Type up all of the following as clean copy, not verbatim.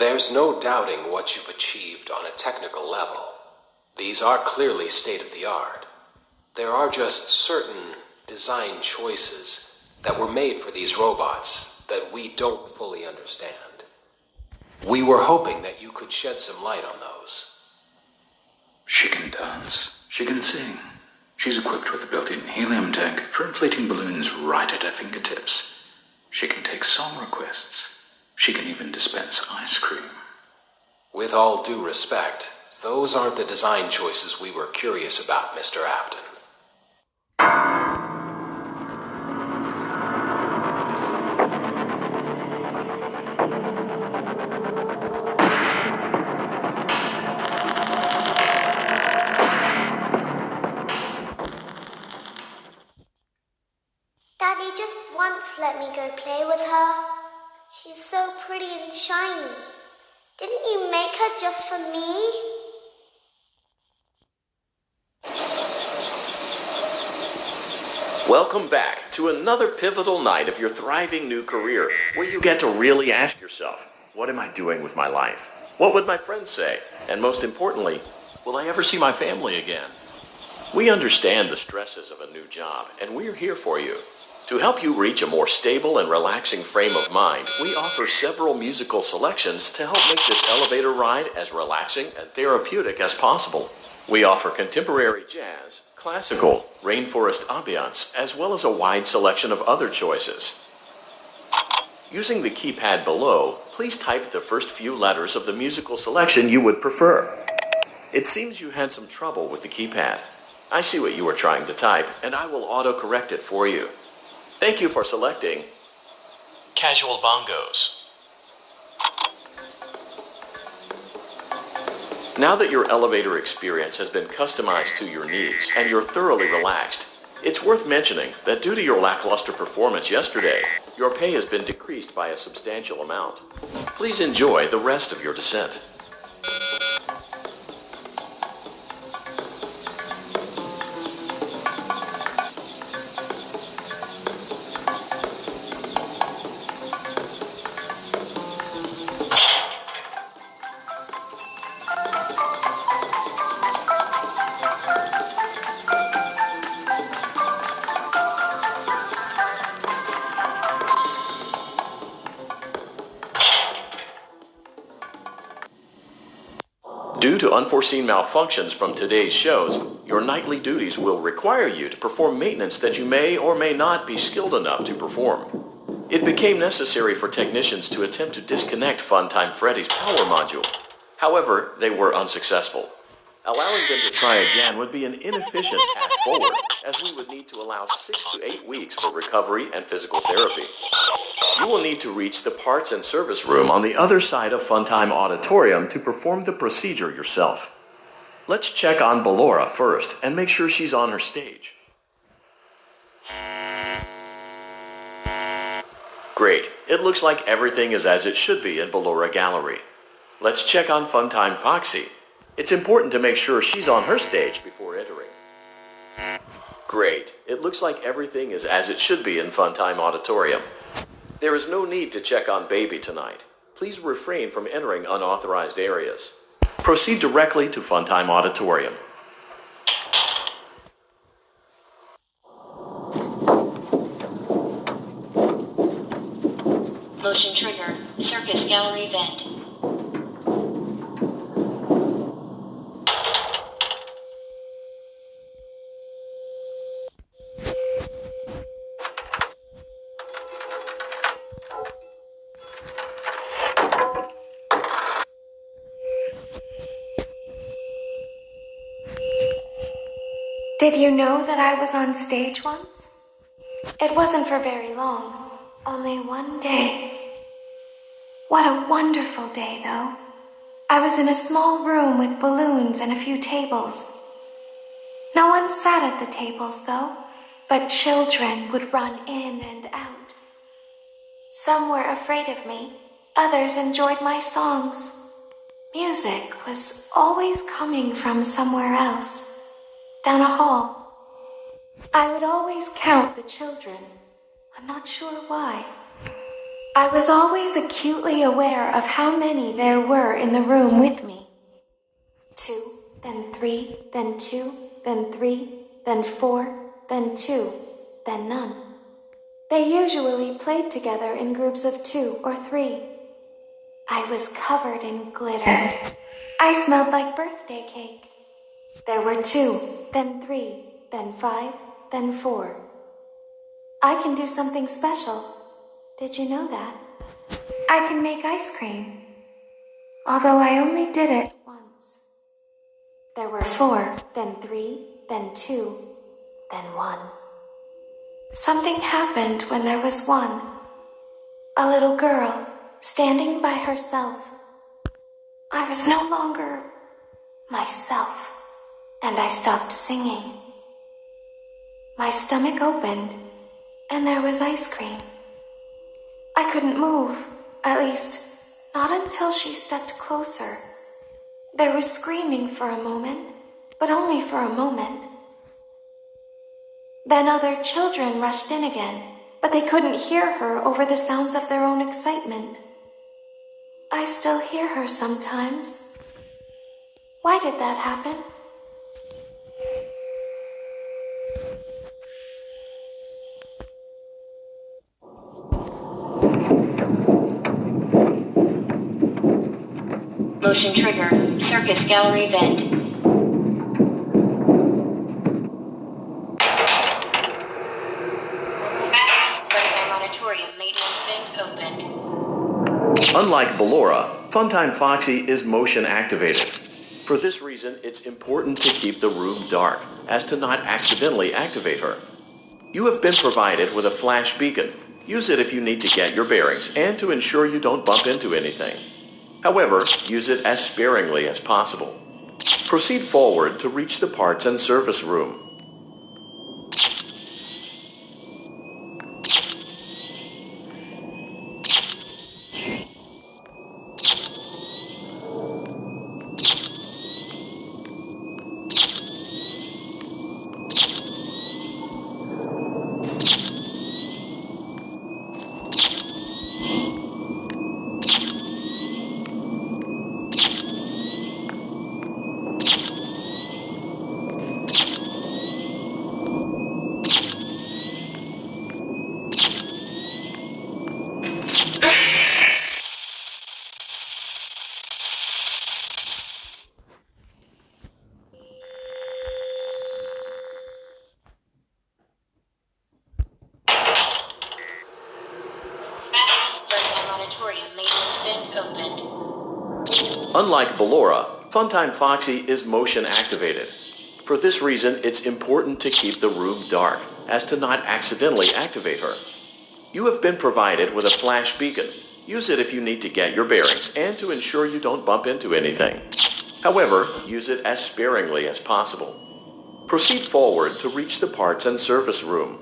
There's no doubting what you've achieved on a technical level. These are clearly state-of-the-art. There are just certain design choices that were made for these robots that we don't fully understand. We were hoping that you could shed some light on those. She can dance. She can sing. She's equipped with a built-in helium tank for inflating balloons right at her fingertips. She can take song requests. She can even dispense ice cream. With all due respect, those aren't the design choices we were curious about, Mr. Afton. Daddy just once let me go play with her. She's so pretty and shiny. Didn't you make her just for me? Welcome back to another pivotal night of your thriving new career, where you get to really ask yourself, what am I doing with my life? What would my friends say? And most importantly, will I ever see my family again? We understand the stresses of a new job, and we're here for you. To help you reach a more stable and relaxing frame of mind, we offer several musical selections to help make this elevator ride as relaxing and therapeutic as possible. We offer contemporary jazz, classical, rainforest ambiance, as well as a wide selection of other choices. Using the keypad below, please type the first few letters of the musical selection you would prefer. It seems you had some trouble with the keypad. I see what you were trying to type, and I will auto-correct it for you. Thank you for selecting Casual Bongos. Now that your elevator experience has been customized to your needs and you're thoroughly relaxed, it's worth mentioning that due to your lackluster performance yesterday, your pay has been decreased by a substantial amount. Please enjoy the rest of your descent. Due to unforeseen malfunctions from today's shows, your nightly duties will require you to perform maintenance that you may or may not be skilled enough to perform. It became necessary for technicians to attempt to disconnect Funtime Freddy's power module. However, they were unsuccessful. Allowing them to try again would be an inefficient path forward, as we would need to allow 6 to 8 weeks for recovery and physical therapy. You will need to reach the parts and service room on the other side of Funtime Auditorium to perform the procedure yourself. Let's check on Ballora first and make sure she's on her stage. Great. It looks like everything is as it should be in Ballora Gallery. Let's check on Funtime Foxy. It's important to make sure she's on her stage before entering. Great. It looks like everything is as it should be in Funtime Auditorium. There is no need to check on Baby tonight. Please refrain from entering unauthorized areas. Proceed directly to Funtime Auditorium. Motion trigger, Circus Gallery vent. Did you know that I was on stage once? It wasn't for very long, only one day. What a wonderful day, though. I was in a small room with balloons and a few tables. No one sat at the tables, though, but children would run in and out. Some were afraid of me, others enjoyed my songs. Music was always coming from somewhere else. Down a hall. I would always count the children. I'm not sure why. I was always acutely aware of how many there were in the room with me. 2, then 3, then 2, then 3, then 4, then 2, then none. They usually played together in groups of 2 or 3. I was covered in glitter. I smelled like birthday cake. There were 2, then 3, then 5, then 4. I can do something special. Did you know that? I can make ice cream. Although I only did it once. There were 4, then 3, then 2, then 1. Something happened when there was 1. A little girl standing by herself. I was no longer myself, and I stopped singing. My stomach opened, and there was ice cream. I couldn't move, at least, not until she stepped closer. There was screaming for a moment, but only for a moment. Then other children rushed in again, but they couldn't hear her over the sounds of their own excitement. I still hear her sometimes. Why did that happen? Motion trigger. Circus gallery vent. Auditorium maintenance vent opened. Unlike Ballora, Funtime Foxy is motion activated. For this reason, it's important to keep the room dark, as to not accidentally activate her. You have been provided with a flash beacon. Use it if you need to get your bearings and to ensure you don't bump into anything. However, use it as sparingly as possible. Proceed forward to reach the parts and service room. Auditorium maintenance vent opened. Unlike Ballora, Funtime Foxy is motion activated. For this reason, it's important to keep the room dark, as to not accidentally activate her. You have been provided with a flash beacon. Use it if you need to get your bearings and to ensure you don't bump into anything. However, use it as sparingly as possible. Proceed forward to reach the parts and service room.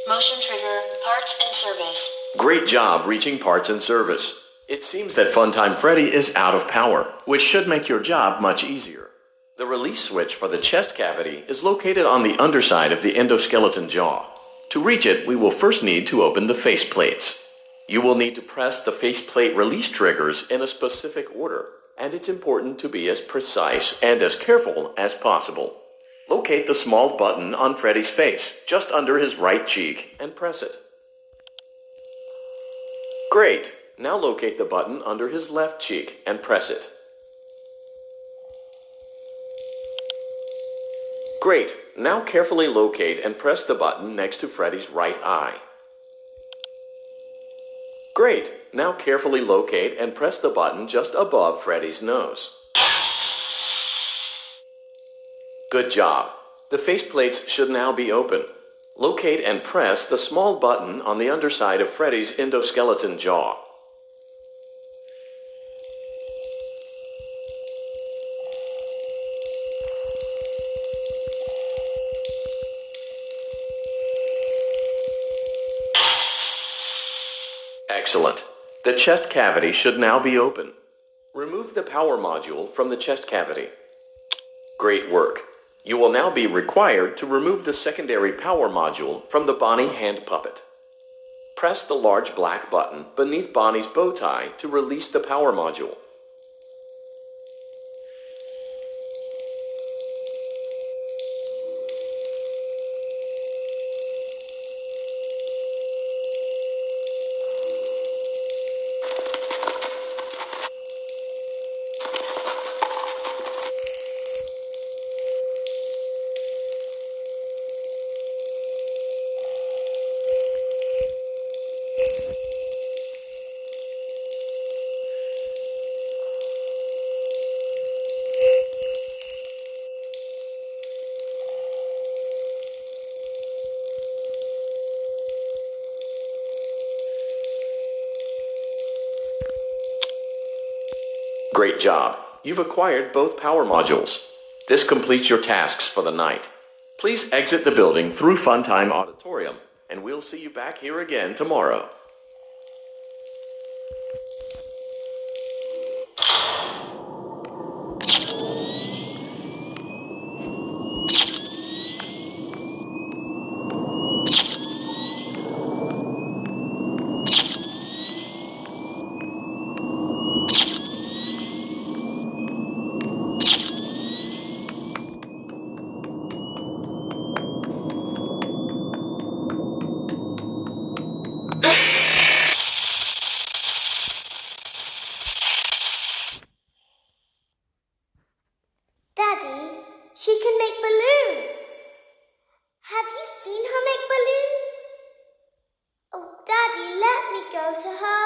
Motion trigger. Parts and service. Great job reaching parts and service. It seems that Funtime Freddy is out of power, which should make your job much easier. The release switch for the chest cavity is located on the underside of the endoskeleton jaw. To reach it, we will first need to open the face plates. You will need to press the faceplate release triggers in a specific order, and it's important to be as precise and as careful as possible. Locate the small button on Freddy's face, just under his right cheek, and press it. Great! Now locate the button under his left cheek and press it. Great! Now carefully locate and press the button next to Freddy's right eye. Great. Now carefully locate and press the button just above Freddy's nose. Good job. The faceplates should now be open. Locate and press the small button on the underside of Freddy's endoskeleton jaw. Excellent. The chest cavity should now be open. Remove the power module from the chest cavity. Great work. You will now be required to remove the secondary power module from the Bonnie hand puppet. Press the large black button beneath Bonnie's bow tie to release the power module. Great job. You've acquired both power modules. This completes your tasks for the night. Please exit the building through Funtime Auditorium, and we'll see you back here again tomorrow. Daddy, she can make balloons. Have you seen her make balloons? Oh, Daddy, let me go to her.